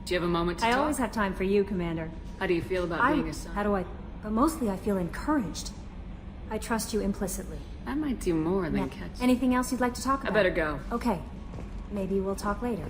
Do you have a moment to I talk? always have time for you, Commander. How do you feel about being a son? But mostly I feel encouraged. I trust you implicitly. I might do more than Now, catch... anything else you'd like to talk I about? better go. Okay. Maybe we'll talk later.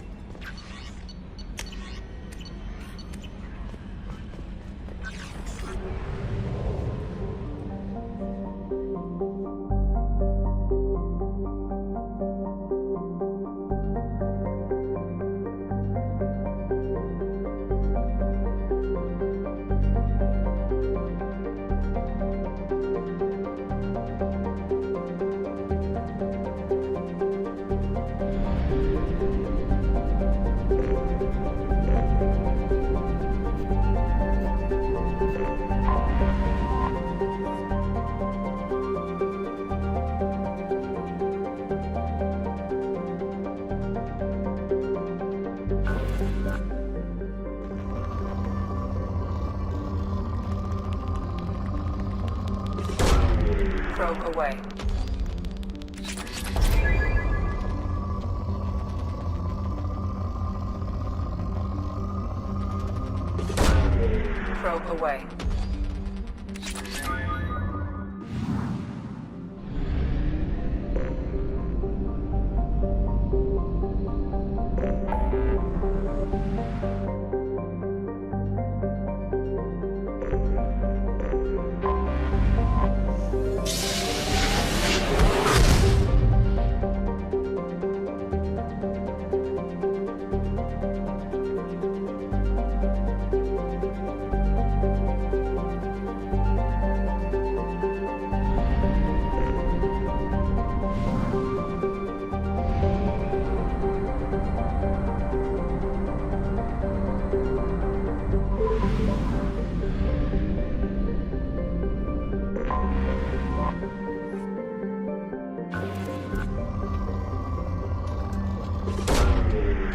Probe away. Probe away.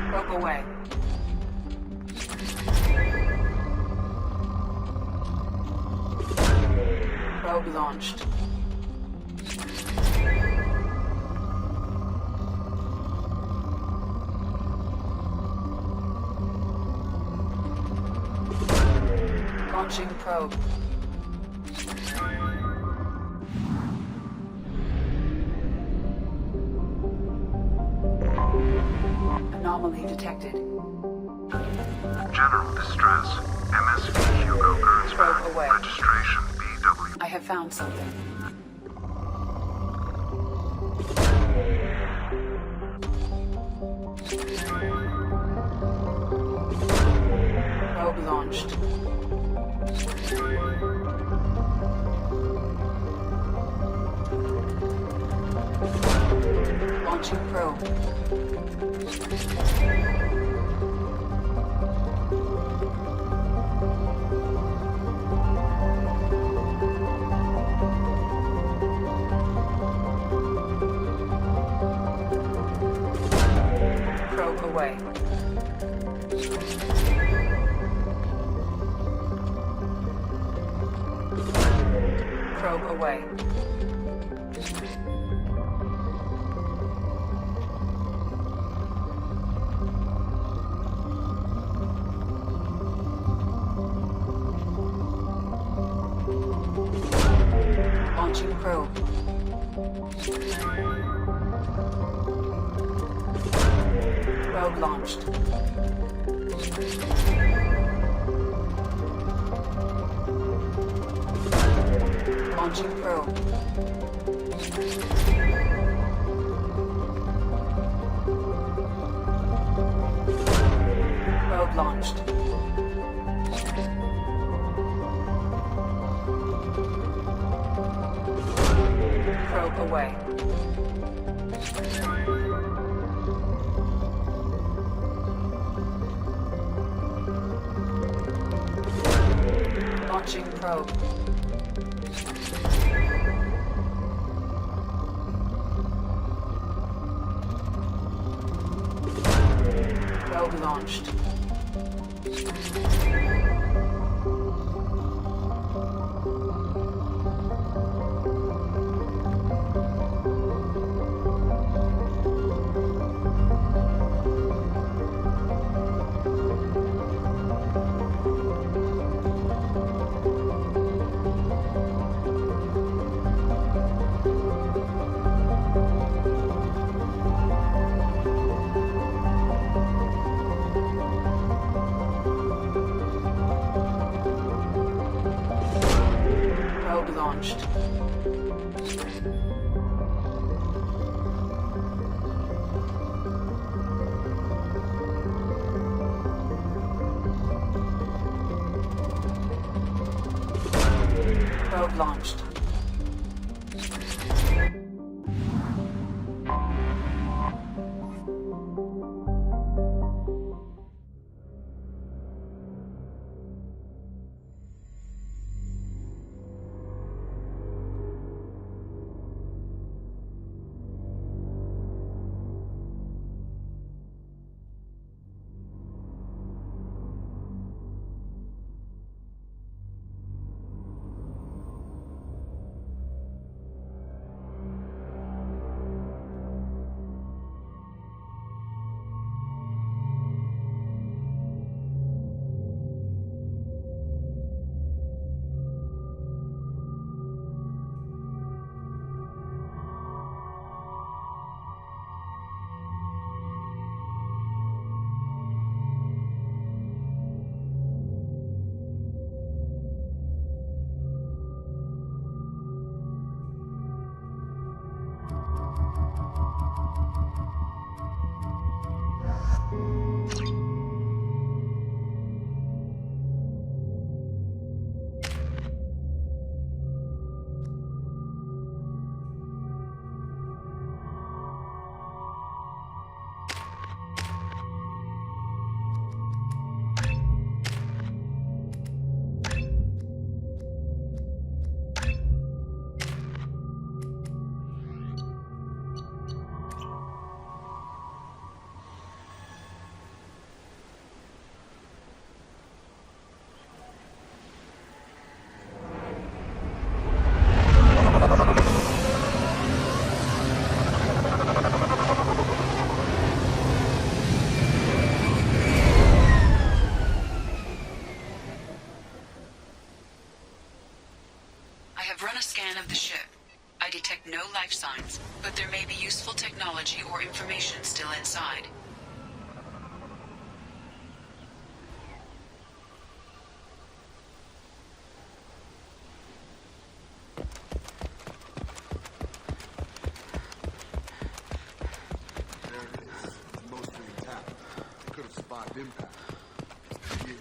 Probe away. Probe launched. Launching probe. Anomaly detected. General distress. MSV Hugo Gernsback. Probe away. Registration BW. I have found something. Probe launched. Launching probe. Probe away. Probe away. Launching probe. Probe launched. Launching probe. Probe launched. Probe away. Launching probe. Probe launched. launched. Probe launched. I have run a scan of the ship. I detect no life signs, but there may be useful technology or information still inside. There it is. It's mostly intact. Could have spotted impact. Yeah.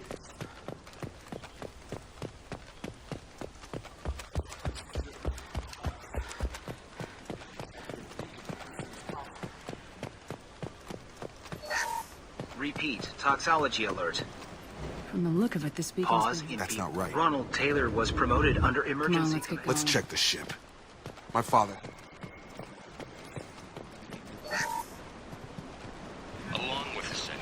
Repeat, toxology alert. From the look of it, this beacon's Pause been... in That's beat. not right. Ronald Taylor was promoted under emergency let's get command. Let's check the ship. My father. Along with the city.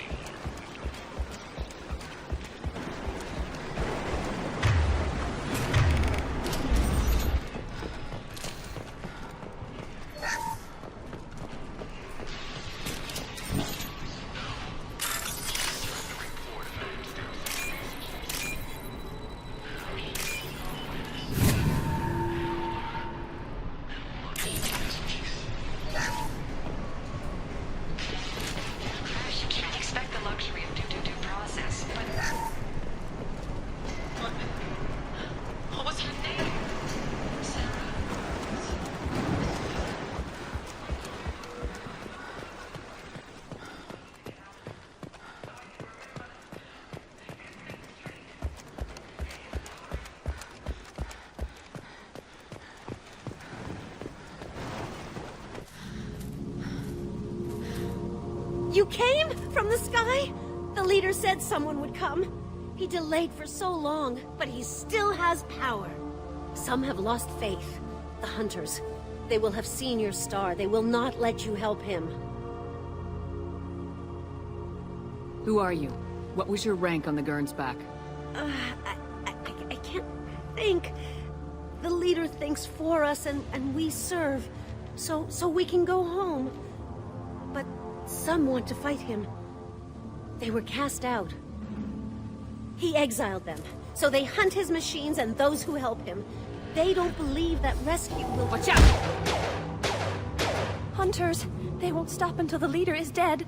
You can't expect the luxury of due process, but... What was her name? Sarah? You came from the sky? The leader said someone would come. He delayed for so long, but he still has power. Some have lost faith. The hunters. They will have seen your star. They will not let you help him. Who are you? What was your rank on the Gernsback? I can't think. The leader thinks for us and we serve. So we can go home. But some want to fight him. They were cast out. He exiled them. So they hunt his machines and those who help him. They don't believe that rescue will... Watch out! Hunters, they won't stop until the leader is dead.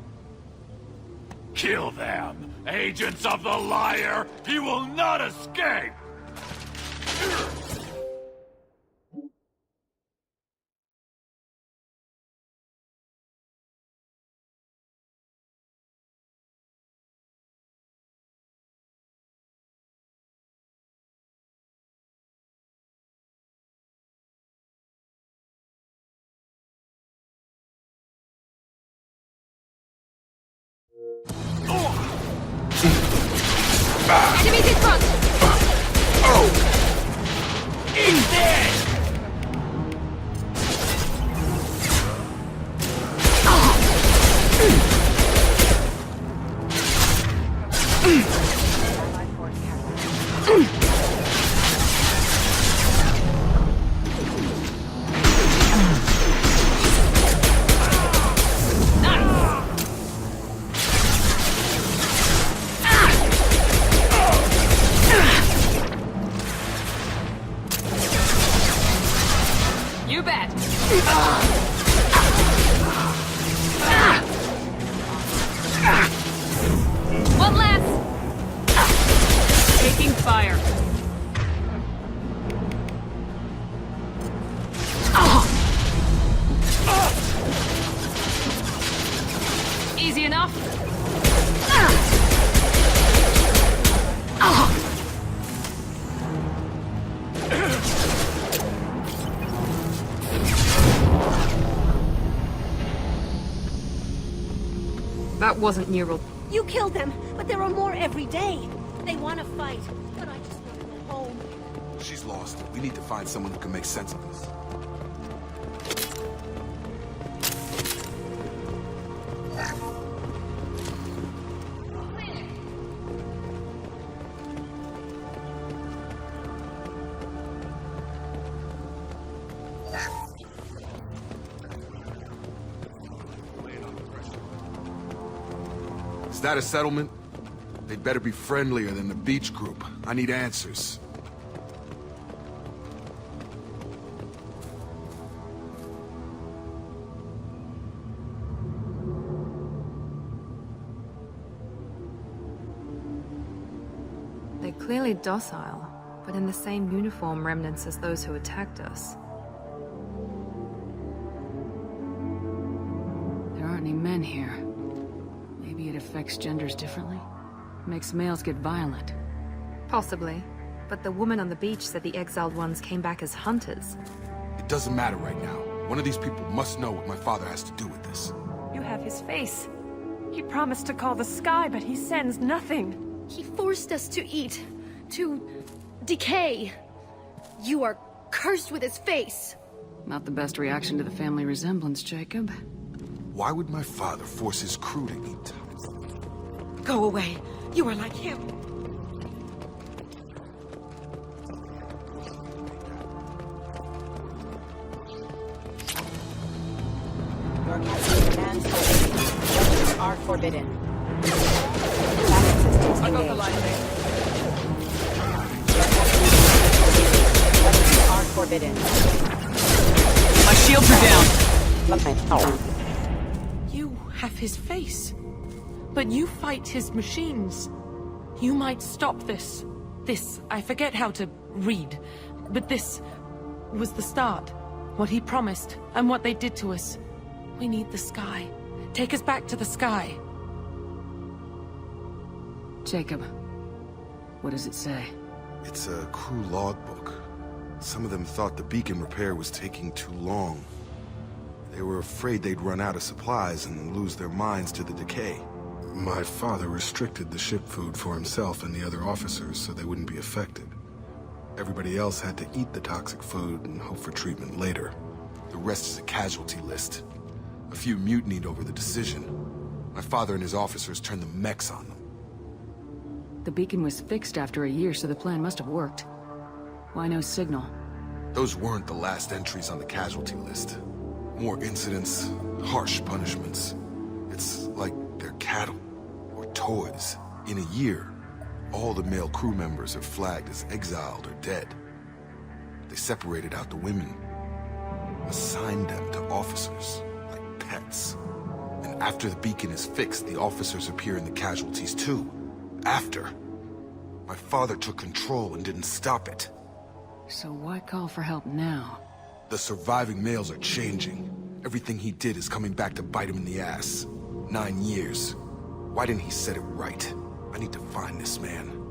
Kill them! Agents of the liar! He will not escape! Enemies in front! He's dead! You bet! One less! Taking fire. Easy enough? That wasn't neural. You killed them, but there are more every day. They want to fight, but I just want to go home. She's lost. We need to find someone who can make sense of this. Is that a settlement? They'd better be friendlier than the beach group. I need answers. They're clearly docile, but in the same uniform remnants as those who attacked us. There aren't any men here. Maybe it affects genders differently? Makes males get violent. Possibly. But the woman on the beach said the exiled ones came back as hunters. It doesn't matter right now. One of these people must know what my father has to do with this. You have his face. He promised to call the sky, but he sends nothing. He forced us to eat, to decay. You are cursed with his face. Not the best reaction to the family resemblance, Jacob. Why would my father force his crew to eat? Go away. You are like him. Your commands are forbidden. Backup systems engaged. Are forbidden. My shields are down. Okay. You have his face. But you fight his machines. You might stop this. This, I forget how to read. But this was the start. What he promised, and what they did to us. We need the sky. Take us back to the sky. Jacob, what does it say? It's a crew logbook. Some of them thought the beacon repair was taking too long. They were afraid they'd run out of supplies and lose their minds to the decay. My father restricted the ship food for himself and the other officers so they wouldn't be affected. Everybody else had to eat the toxic food and hope for treatment later. The rest is a casualty list. A few mutinied over the decision. My father and his officers turned the mechs on them. The beacon was fixed after a year, so the plan must have worked. Why no signal? Those weren't the last entries on the casualty list. More incidents, harsh punishments. It's like they're cattle, or toys. In a year, all the male crew members are flagged as exiled or dead. They separated out the women, assigned them to officers, like pets. And after the beacon is fixed, the officers appear in the casualties too. After. My father took control and didn't stop it. So why call for help now? The surviving males are changing. Everything he did is coming back to bite him in the ass. 9 years. Why didn't he set it right? I need to find this man.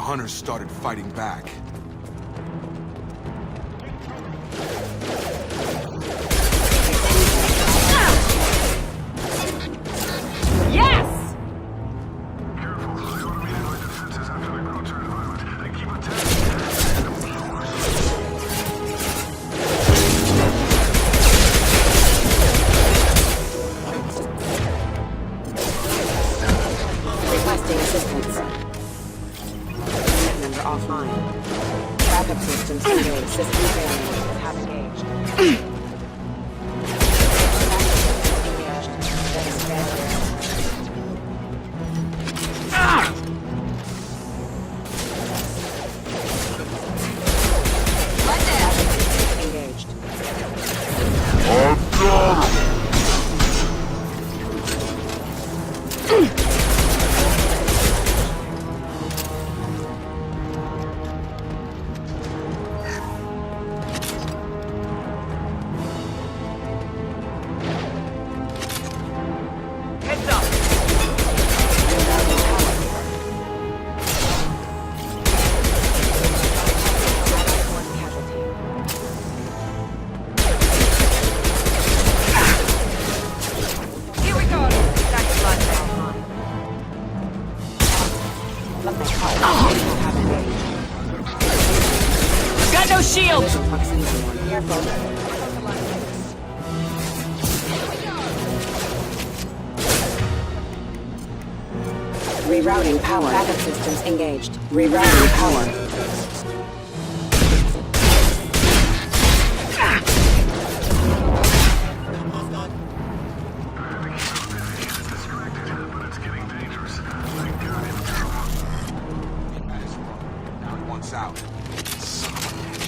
hunters started fighting back. Yes! Requesting assistance. Unit member offline. Backup systems engaged. System failure. Have engaged. Engaged. That is failure. Engaged. Heads up! One casualty. Here we go! That's blood now. Let me help. Have engaged. Got no shield! Collision proximity one. Careful. Rerouting power. Backup systems engaged. Rerouting power. Now he wants out. Son of a bitch.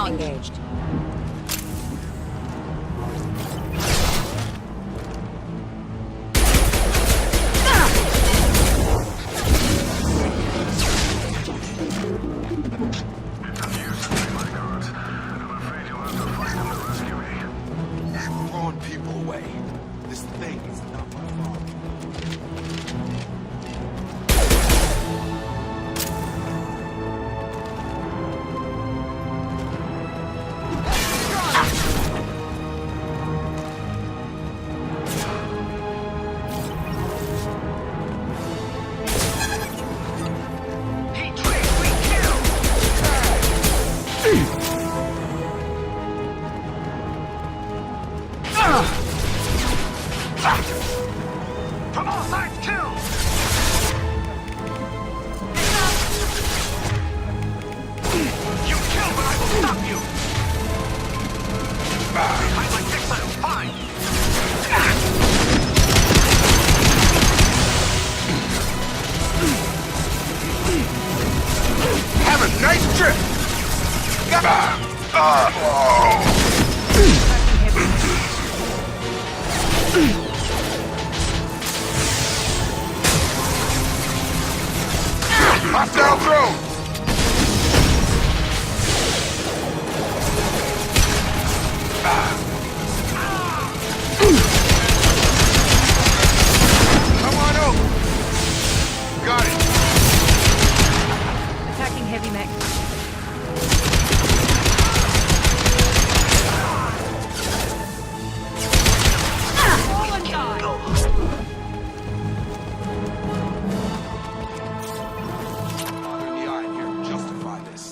Engaged. Hostile drone! Come on over! Got it! Attacking heavy mech. Honor in the eye here. Justify this.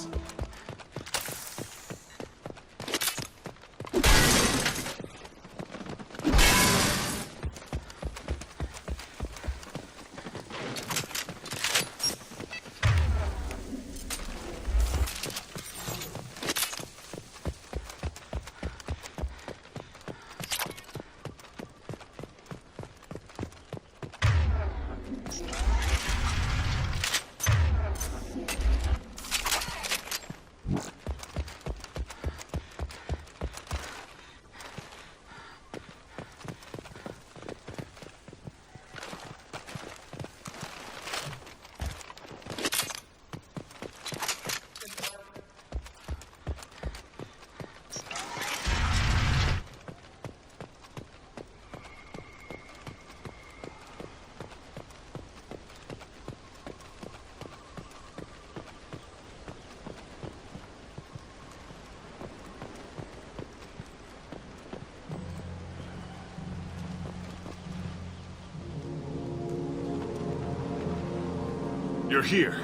You're here.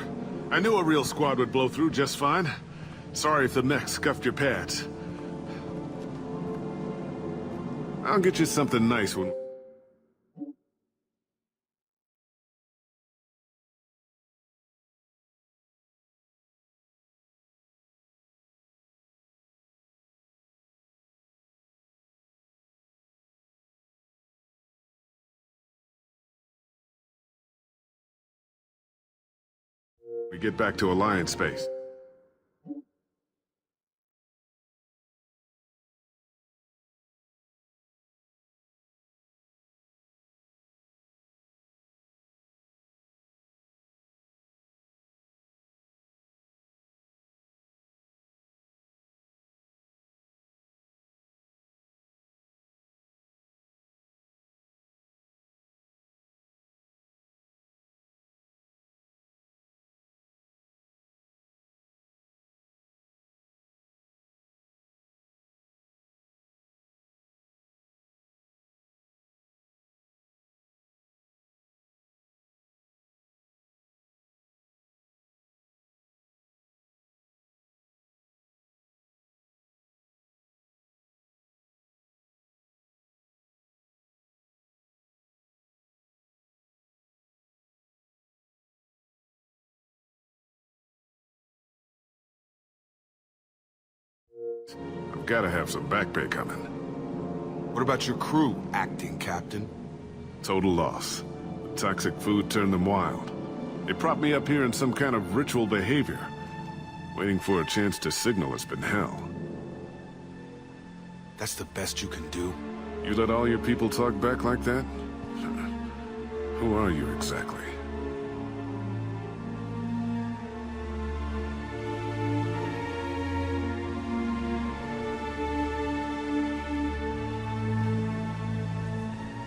I knew a real squad would blow through just fine. Sorry if the mech scuffed your pads. I'll get you something nice when... we get back to Alliance space. I've gotta have some back pay coming. What about your crew, acting captain? Total loss. The toxic food turned them wild. They propped me up here in some kind of ritual behavior. Waiting for a chance to signal has been hell. That's the best you can do? You let all your people talk back like that? Who are you exactly?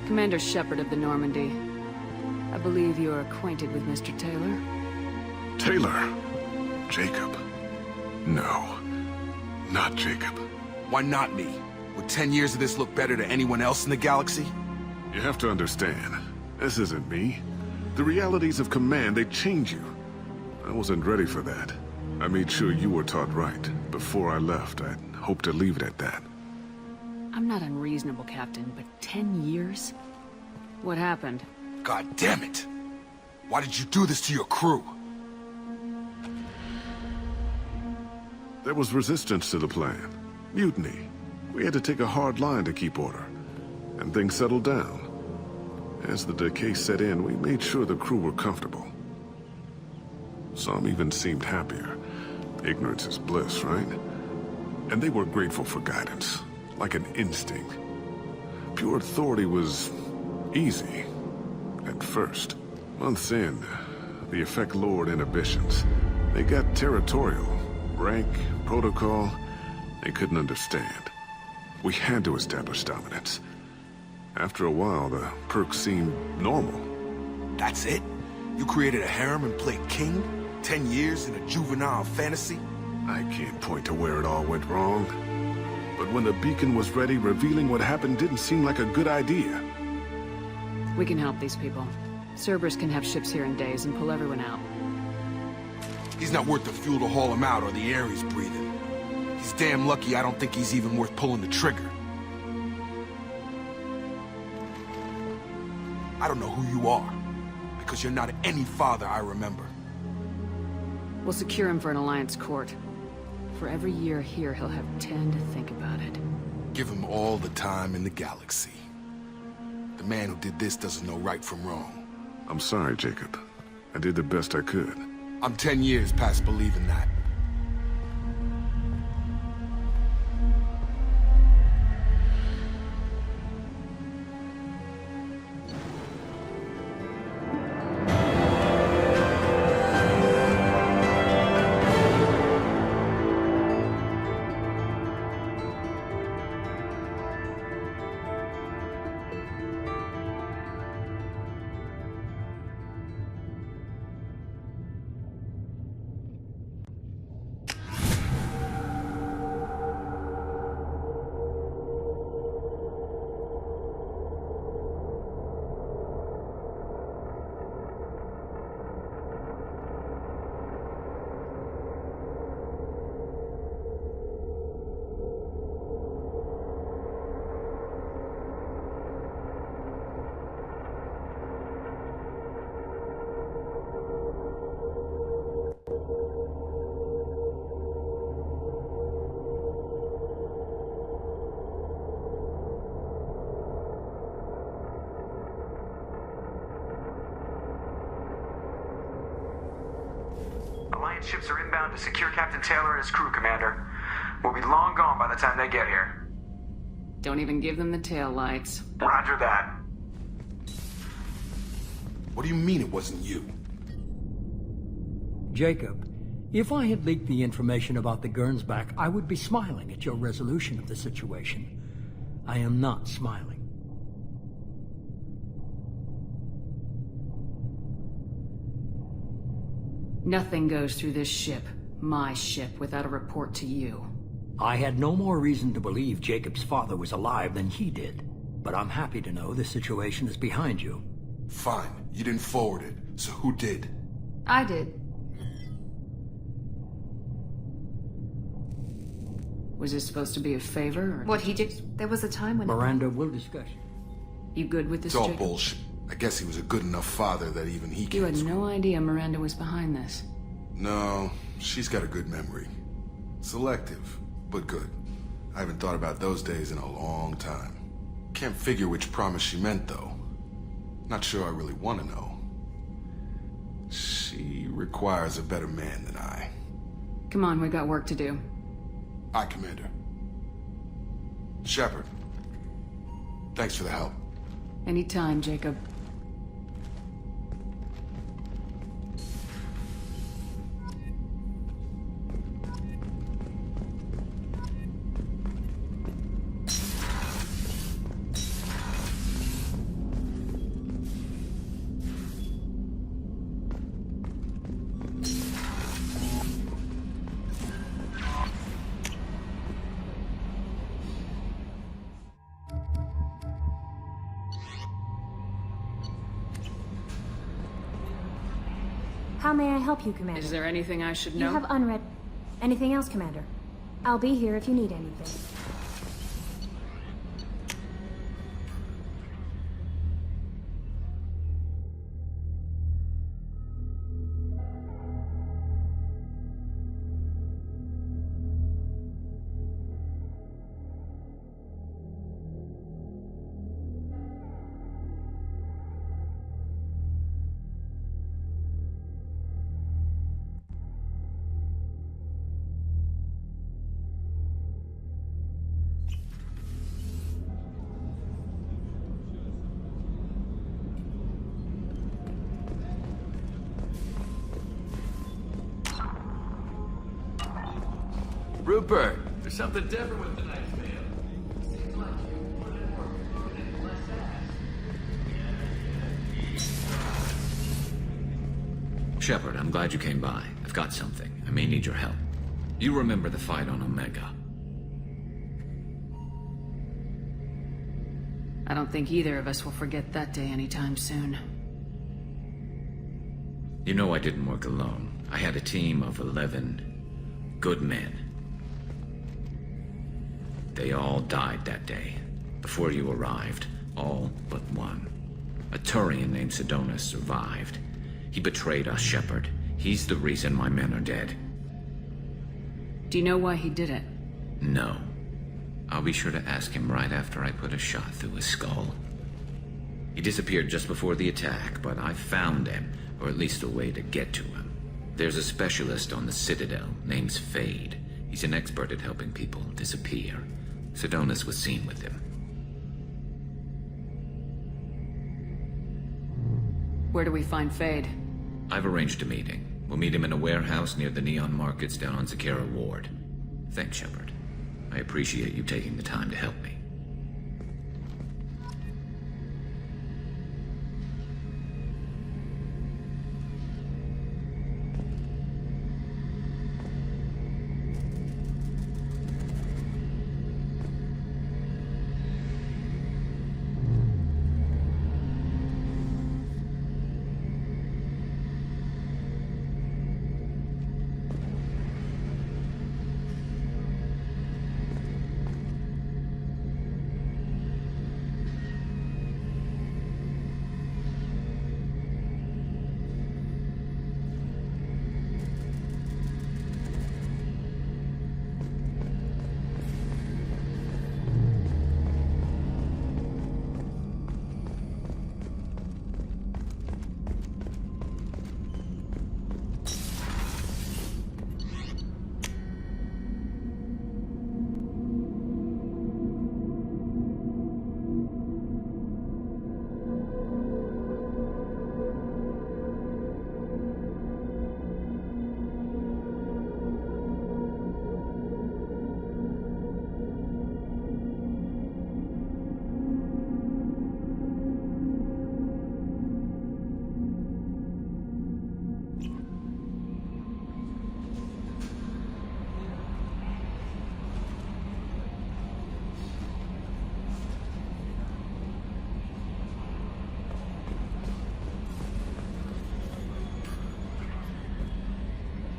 Commander Shepard of the Normandy. I believe you are acquainted with Mr. Taylor. Taylor? Jacob? No. Not Jacob. Why not me? Would 10 years of this look better to anyone else in the galaxy? You have to understand, this isn't me. The realities of command, they change you. I wasn't ready for that. I made sure you were taught right. Before I left, I'd hoped to leave it at that. I'm not unreasonable, Captain, but 10 years? What happened? God damn it! Why did you do this to your crew? There was resistance to the plan. Mutiny. We had to take a hard line to keep order. And things settled down. As the decay set in, we made sure the crew were comfortable. Some even seemed happier. Ignorance is bliss, right? And they were grateful for guidance, like an instinct. Pure authority was easy, at first. Months in, the effect lowered inhibitions. They got territorial. Rank, protocol, they couldn't understand. We had to establish dominance. After a while, the perks seemed normal. That's it? You created a harem and played king? 10 years in a juvenile fantasy? I can't point to where it all went wrong. But when the beacon was ready, revealing what happened didn't seem like a good idea. We can help these people. Cerberus can have ships here in days and pull everyone out. He's not worth the fuel to haul him out or the air he's breathing. He's damn lucky I don't think he's even worth pulling the trigger. I don't know who you are, because you're not any father I remember. We'll secure him for an Alliance court. For every year here, he'll have 10 to think about it. Give him all the time in the galaxy. The man who did this doesn't know right from wrong. I'm sorry, Jacob. I did the best I could. I'm 10 years past believing that. Alliance ships are inbound to secure Captain Taylor and his crew, Commander. We'll be long gone by the time they get here. Don't even give them the tail lights. Roger that. What do you mean it wasn't you? Jacob, if I had leaked the information about the Gernsback, I would be smiling at your resolution of the situation. I am not smiling. Nothing goes through this ship, my ship, without a report to you. I had no more reason to believe Jacob's father was alive than he did. But I'm happy to know the situation is behind you. Fine. You didn't forward it, so who did? I did. Was this supposed to be a favor, or... What he did... There was a time when... Miranda, we'll discuss. You good with this, It's all Jacob? bullshit. I guess he was a good enough father that even he You had can't... no idea Miranda was behind this. No, she's got a good memory. Selective, but good. I haven't thought about those days in a long time. Can't figure which promise she meant, though. Not sure I really want to know. She requires a better man than I. Come on, we got work to do. Aye, Commander. Shepard. Thanks for the help. Anytime, Jacob. How may I help you, Commander? Is there anything I should You know? have unread... Anything else, Commander? I'll be here if you need anything. Rupert, there's something different with tonight's meal. Seems like you put in more food and less ass. Shepard, I'm glad you came by. I've got something. I may need your help. You remember the fight on Omega? I don't think either of us will forget that day anytime soon. You know I didn't work alone. I had a team of 11 good men. They all died that day, before you arrived, all but one. A Turian named Sidonus survived. He betrayed us, Shepard. He's the reason my men are dead. Do you know why he did it? No. I'll be sure to ask him right after I put a shot through his skull. He disappeared just before the attack, but I found him, or at least a way to get to him. There's a specialist on the Citadel named Fade. He's an expert at helping people disappear. Sidonus was seen with him. Where do we find Fade? I've arranged a meeting. We'll meet him in a warehouse near the Neon Markets down on Zakera Ward. Thanks, Shepard. I appreciate you taking the time to help me.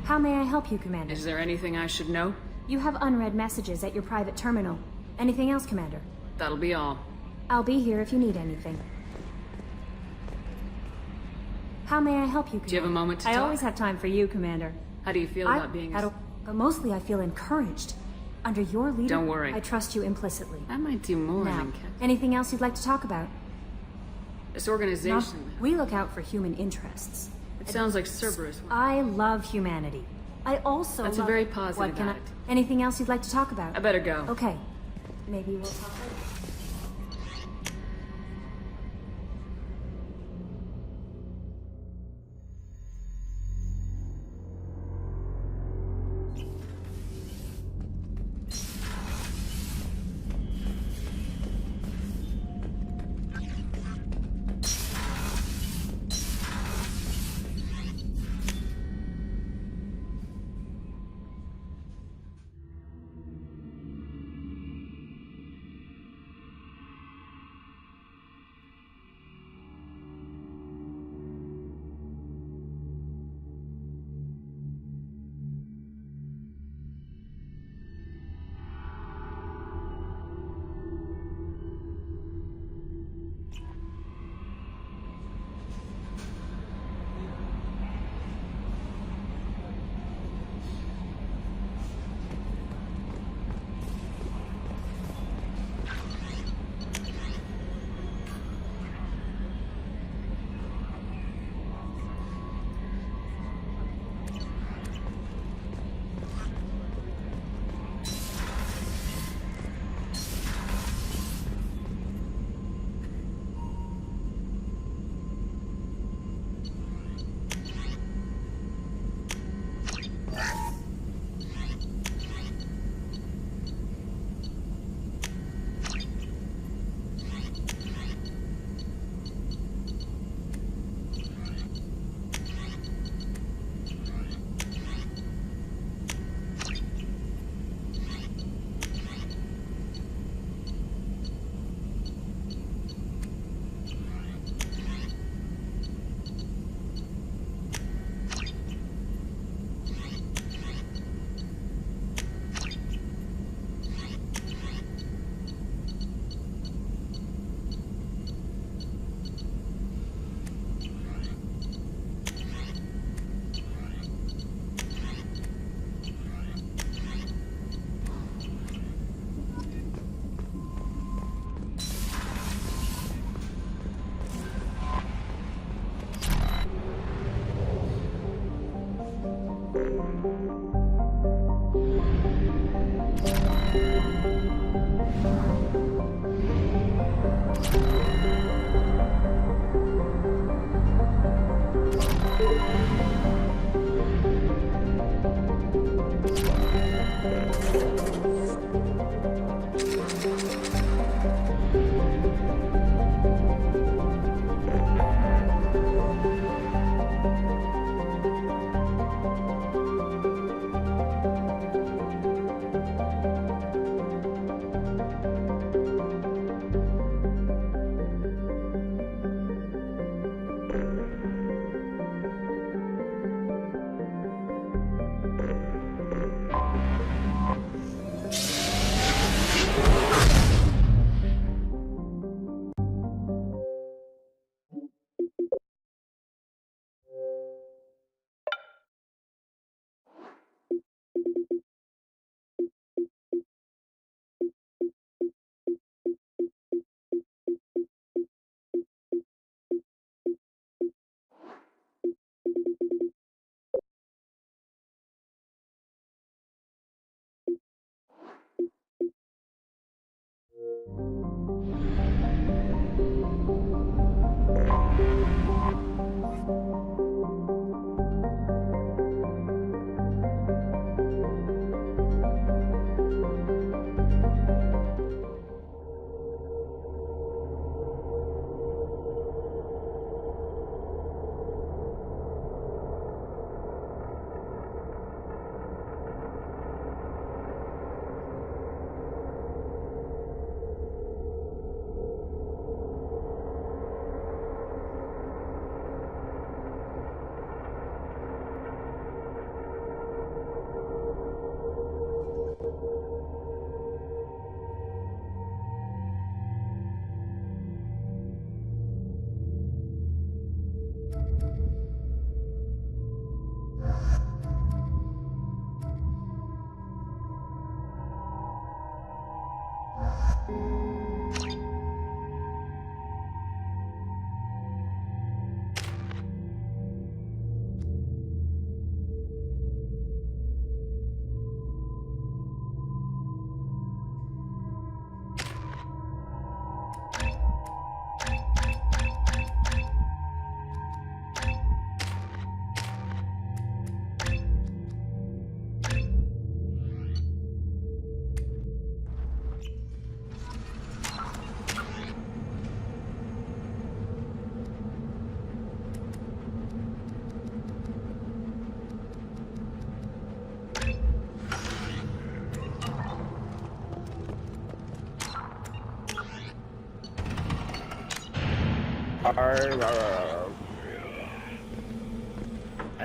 How may I help you, Commander? Is there anything I should know? You have unread messages at your private terminal. Anything else, Commander? That'll be all. I'll be here if you need anything. How may I help you, Commander? Do you have a moment to I talk? always have time for you, Commander. How do you feel about being a... But mostly I feel encouraged. Under your leader, Don't worry. I trust you implicitly. I might do more Now, than Captain. anything else you'd like to talk about? This organization... We look out for human interests. It sounds like Cerberus. I love humanity. I also That's a love... very positive What can attitude. Anything else you'd like to talk about? I better go. Okay. Maybe we'll talk later.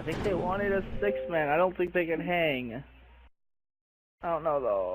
I think they wanted a 6-man. I don't think they can hang. I don't know though.